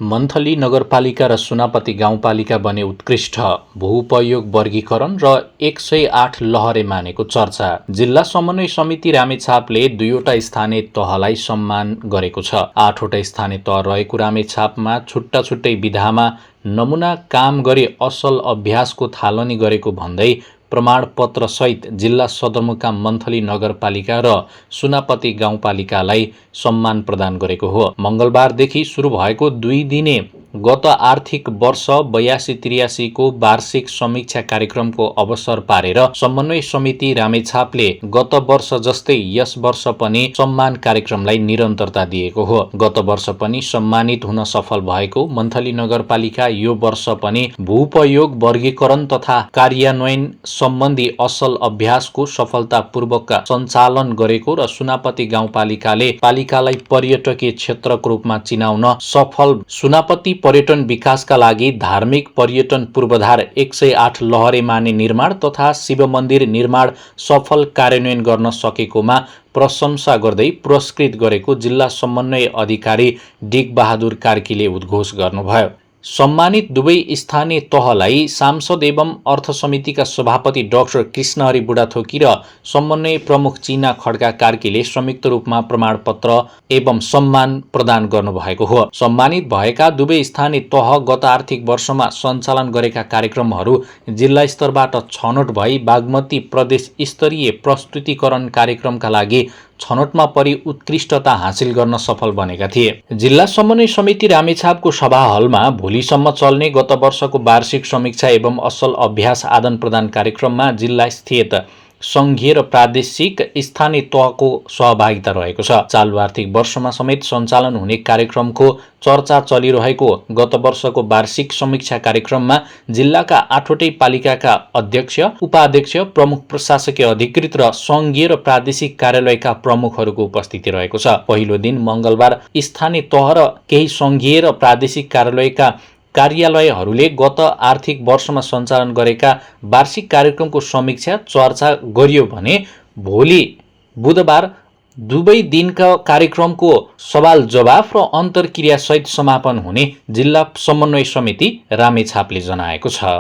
Monthly नगरपालिका र सुनापति गाउँपालिका बने उत्कृष्ट भूउपयोग वर्गीकरण र 108 लहरे मानेको चर्चा। जिल्ला समन्वय समिति रामेछापले 2वटा स्थानीय तहलाई सम्मान गरेको छ। 8वटा स्थानीय तह रहेको रामेछापमा छुट्टा छुट्टै विधामा नमुना काम गरी असल अभ्यासको थालनी गरेको भन्दै प्रमाणपत्र सहित जिल्ला सदरमुकाम मन्थली नगरपालिका र सुनापति गाउँपालिकालाई सम्मान प्रदान गरेको हो। मंगलबारदेखि सुरु भएको 2 दिने गत आर्थिक वर्ष 82-83 को वार्षिक समीक्षा कार्यक्रमको अवसर पारेर समन्वय समिति रामेछापले गत वर्ष जस्तै यस वर्ष पनि सम्मान कार्यक्रमलाई निरन्तरता दिएको हो। गत वर्ष पनि सम्मानित हुन सफल भएको मन्थली नगरपालिका यो वर्ष पनि भूउपयोग वर्गीकरण तथा कार्यान्वयन सम्बन्धी असल अभ्यासको सफलतापूर्वक सञ्चालन गरेको र सुनापति गाउँपालिकाले पालिकालाई पर्यटकीय क्षेत्रको रूपमा चिनाउन सफल सुनापति पर्यटन विकासका लागि धार्मिक पर्यटन पूर्वाधार 108 लहरे माने निर्माण तथा शिव मन्दिर निर्माण सफल कार्यान्वयन गर्न सकेकोमा प्रशंसा गर्दै पुरस्कृत गरेको जिल्ला समन्वय अधिकारी डिग बहादुर कार्कीले उद्घोष गर्नुभयो। सम्मानित दुवै स्थानीय तहलाई सांसद एवं अर्थ समितिका सभापति डाक्टर कृष्णहरि बुढाथोकी र समन्वय प्रमुख चिना खड्का कार्कीले संयुक्त रूपमा प्रमाणपत्र एवं सम्मान प्रदान गर्नुभएको हो। सम्मानित भएका दुवै स्थानीय तह गत आर्थिक वर्षमा सञ्चालन गरेका कार्यक्रमहरू जिल्ला स्तरबाट छनौट भई बागमती प्रदेश स्तरीय प्रस्तुतिकरण कार्यक्रमका लागि छनौटमा परि उत्कृष्टता हासिल गर्न सफल बनेका थिए। जिल्ला समन्वय समिति रामेछापको सभा हलमा भोलिसम्म चल्ने गत वर्षको वार्षिक समीक्षा एवं असल अभ्यास आदान प्रदान कार्यक्रममा जिल्ला स्थित संघीय र प्रादेशिक स्थानीय तहको सहभागिता रहेको छ। चालु आर्थिक वर्षमा समेत सञ्चालन हुने कार्यक्रमको चर्चा चलिरहेको गत वर्षको वार्षिक समीक्षा कार्यक्रममा जिल्लाका 8वटै पालिकाका अध्यक्ष, उपाध्यक्ष, प्रमुख प्रशासकीय अधिकृत र संघीय र प्रादेशिक कार्यालयका प्रमुखहरूको उपस्थिति रहेको छ। पहिलो दिन मंगलबार स्थानीय तह र केही संघीय र प्रादेशिक कार्यालयका कार्यालयहरूले गत आर्थिक वर्षमा सञ्चालन गरेका वार्षिक कार्यक्रमको समीक्षा चर्चा गरियो भने भोलि बुधबार दुवै दिनका कार्यक्रमको सवाल जवाफ र अन्तर्क्रिया सहित समापन हुने जिल्ला समन्वय समिति रामेछापले जनाएको छ।